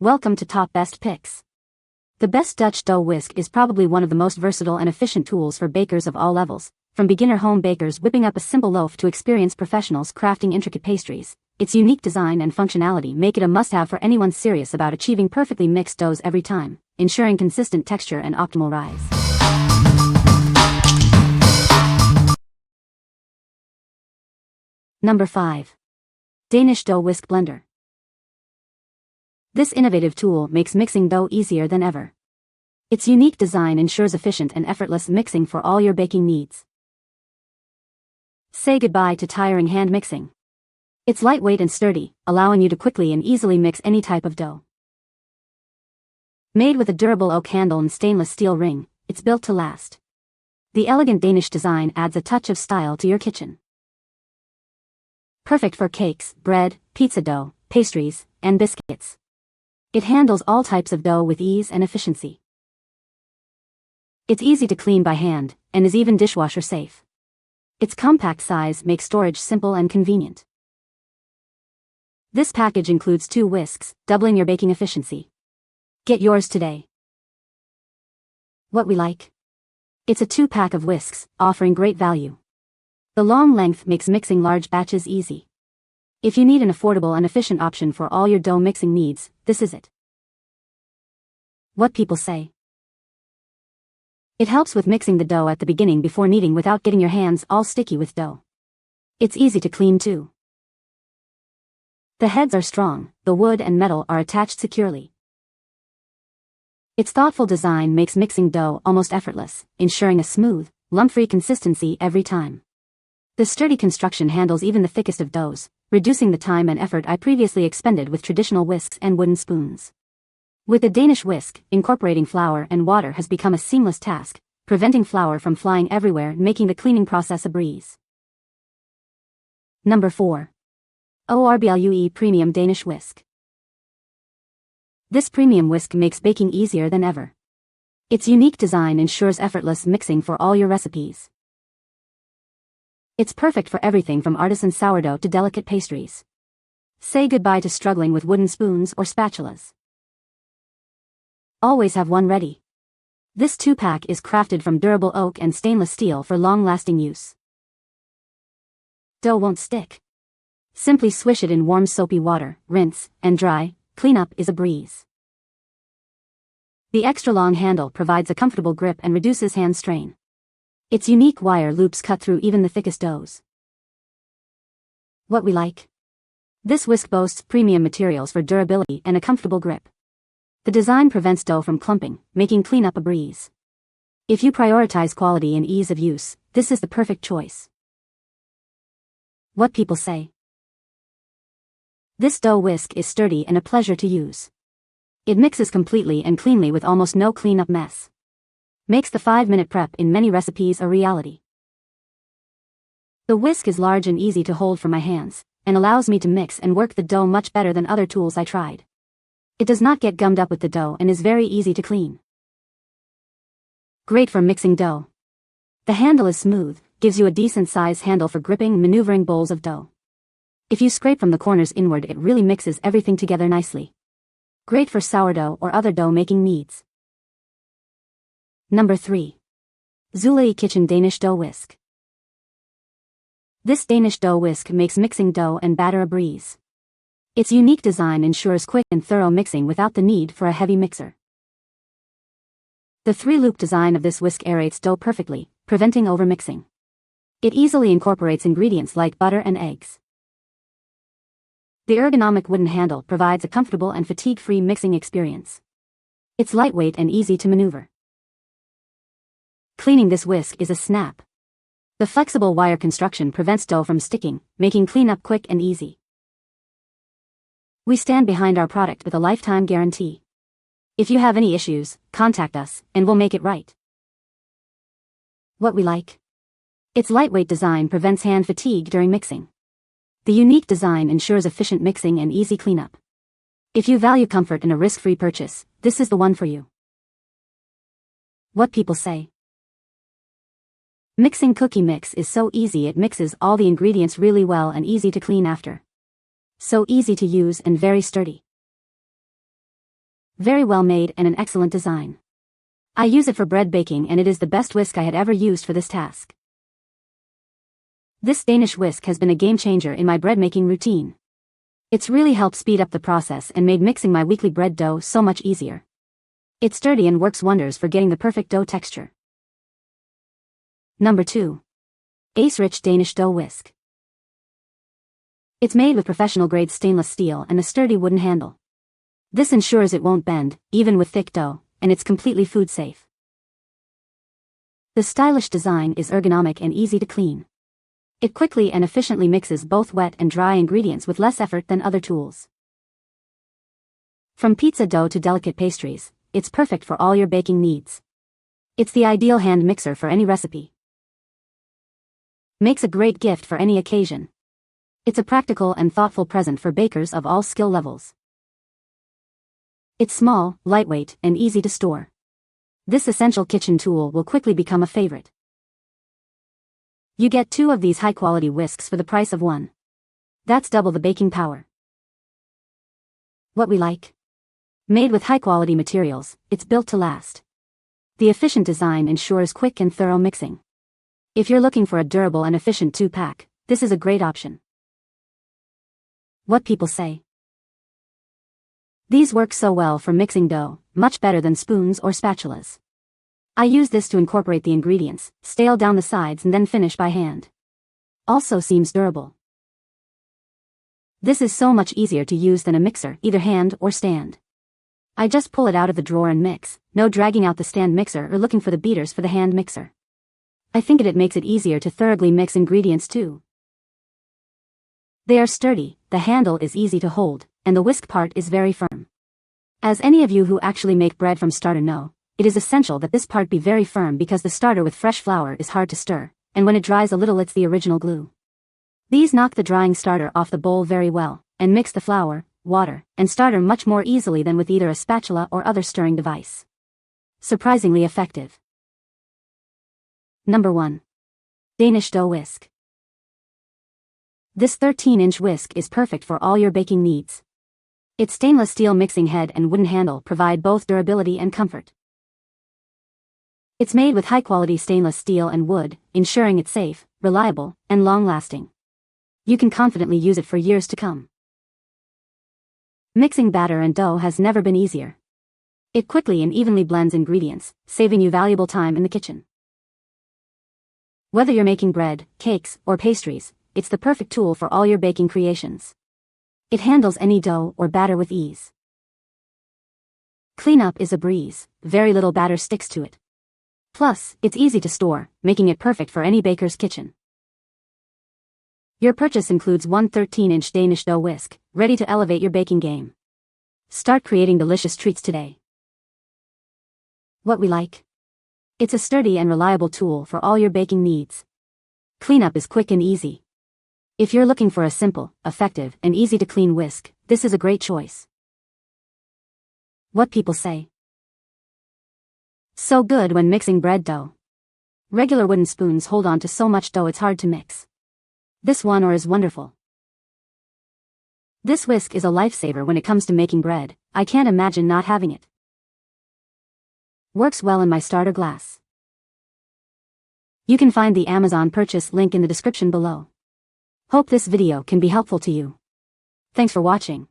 Welcome to Top Best Picks. The best Dutch dough whisk is probably one of the most versatile and efficient tools for bakers of all levels, from beginner home bakers whipping up a simple loaf to experienced professionals crafting intricate pastries. Its unique design and functionality make it a must-have for anyone serious about achieving perfectly mixed doughs every time, ensuring consistent texture and optimal rise. Number 5. Danish Dough Whisk Blender. This innovative tool makes mixing dough easier than ever. Its unique design ensures efficient and effortless mixing for all your baking needs. Say goodbye to tiring hand mixing. It's lightweight and sturdy, allowing you to quickly and easily mix any type of dough. Made with a durable oak handle and stainless steel ring, it's built to last. The elegant Danish design adds a touch of style to your kitchen. Perfect for cakes, bread, pizza dough, pastries, and biscuits. It handles all types of dough with ease and efficiency. It's easy to clean by hand, and is even dishwasher safe. Its compact size makes storage simple and convenient. This package includes 2 whisks, doubling your baking efficiency. Get yours today. What we like? It's a 2-pack of whisks, offering great value. The long length makes mixing large batches easy. If you need an affordable and efficient option for all your dough mixing needs, this is it. What people say. It helps with mixing the dough at the beginning before kneading without getting your hands all sticky with dough. It's easy to clean too. The heads are strong, the wood and metal are attached securely. Its thoughtful design makes mixing dough almost effortless, ensuring a smooth, lump-free consistency every time. The sturdy construction handles even the thickest of doughs, reducing the time and effort I previously expended with traditional whisks and wooden spoons. With the Danish whisk, incorporating flour and water has become a seamless task, preventing flour from flying everywhere and making the cleaning process a breeze. Number 4. ORBLUE Premium Danish Whisk. This premium whisk makes baking easier than ever. Its unique design ensures effortless mixing for all your recipes. It's perfect for everything from artisan sourdough to delicate pastries. Say goodbye to struggling with wooden spoons or spatulas. Always have one ready. This 2-pack is crafted from durable oak and stainless steel for long-lasting use. Dough won't stick. Simply swish it in warm soapy water, rinse, and dry. Cleanup is a breeze. The extra-long handle provides a comfortable grip and reduces hand strain. Its unique wire loops cut through even the thickest doughs. What we like? This whisk boasts premium materials for durability and a comfortable grip. The design prevents dough from clumping, making cleanup a breeze. If you prioritize quality and ease of use, this is the perfect choice. What people say. This dough whisk is sturdy and a pleasure to use. It mixes completely and cleanly with almost no cleanup mess. Makes the 5-minute prep in many recipes a reality. The whisk is large and easy to hold for my hands, and allows me to mix and work the dough much better than other tools I tried. It does not get gummed up with the dough and is very easy to clean. Great for mixing dough. The handle is smooth, gives you a decent size handle for gripping and maneuvering bowls of dough. If you scrape from the corners inward, it really mixes everything together nicely. Great for sourdough or other dough making needs. Number 3. Zulay Kitchen Danish Dough Whisk. This Danish dough whisk makes mixing dough and batter a breeze. Its unique design ensures quick and thorough mixing without the need for a heavy mixer. The 3-loop design of this whisk aerates dough perfectly, preventing overmixing. It easily incorporates ingredients like butter and eggs. The ergonomic wooden handle provides a comfortable and fatigue-free mixing experience. It's lightweight and easy to maneuver. Cleaning this whisk is a snap. The flexible wire construction prevents dough from sticking, making cleanup quick and easy. We stand behind our product with a lifetime guarantee. If you have any issues, contact us, and we'll make it right. What we like? Its lightweight design prevents hand fatigue during mixing. The unique design ensures efficient mixing and easy cleanup. If you value comfort and a risk-free purchase, this is the one for you. What people say. Mixing cookie mix is so easy, it mixes all the ingredients really well and easy to clean after. So easy to use and very sturdy. Very well made and an excellent design. I use it for bread baking and it is the best whisk I had ever used for this task. This Danish whisk has been a game changer in my bread making routine. It's really helped speed up the process and made mixing my weekly bread dough so much easier. It's sturdy and works wonders for getting the perfect dough texture. Number 2. Acerich Danish Dough Whisk. It's made with professional-grade stainless steel and a sturdy wooden handle. This ensures it won't bend, even with thick dough, and it's completely food-safe. The stylish design is ergonomic and easy to clean. It quickly and efficiently mixes both wet and dry ingredients with less effort than other tools. From pizza dough to delicate pastries, it's perfect for all your baking needs. It's the ideal hand mixer for any recipe. Makes a great gift for any occasion. It's a practical and thoughtful present for bakers of all skill levels. It's small, lightweight, and easy to store. This essential kitchen tool will quickly become a favorite. You get 2 of these high-quality whisks for the price of 1. That's double the baking power. What we like? Made with high-quality materials, it's built to last. The efficient design ensures quick and thorough mixing. If you're looking for a durable and efficient 2-pack, this is a great option. What people say. These work so well for mixing dough, much better than spoons or spatulas. I use this to incorporate the ingredients, stale down the sides and then finish by hand. Also seems durable. This is so much easier to use than a mixer, either hand or stand. I just pull it out of the drawer and mix, no dragging out the stand mixer or looking for the beaters for the hand mixer. I think it makes it easier to thoroughly mix ingredients too. They are sturdy, the handle is easy to hold, and the whisk part is very firm. As any of you who actually make bread from starter know, it is essential that this part be very firm because the starter with fresh flour is hard to stir, and when it dries a little it's the original glue. These knock the drying starter off the bowl very well, and mix the flour, water, and starter much more easily than with either a spatula or other stirring device. Surprisingly effective. Number 1. Danish Dough Whisk. This 13-inch whisk is perfect for all your baking needs. Its stainless steel mixing head and wooden handle provide both durability and comfort. It's made with high-quality stainless steel and wood, ensuring it's safe, reliable, and long-lasting. You can confidently use it for years to come. Mixing batter and dough has never been easier. It quickly and evenly blends ingredients, saving you valuable time in the kitchen. Whether you're making bread, cakes, or pastries, it's the perfect tool for all your baking creations. It handles any dough or batter with ease. Cleanup is a breeze, very little batter sticks to it. Plus, it's easy to store, making it perfect for any baker's kitchen. Your purchase includes one 13-inch Danish dough whisk, ready to elevate your baking game. Start creating delicious treats today. What we like? It's a sturdy and reliable tool for all your baking needs. Cleanup is quick and easy. If you're looking for a simple, effective, and easy-to-clean whisk, this is a great choice. What people say. So good when mixing bread dough. Regular wooden spoons hold on to so much dough it's hard to mix. This one is wonderful. This whisk is a lifesaver when it comes to making bread. I can't imagine not having it. Works well in my starter glass. You can find the Amazon purchase link in the description below. Hope this video can be helpful to you. Thanks for watching.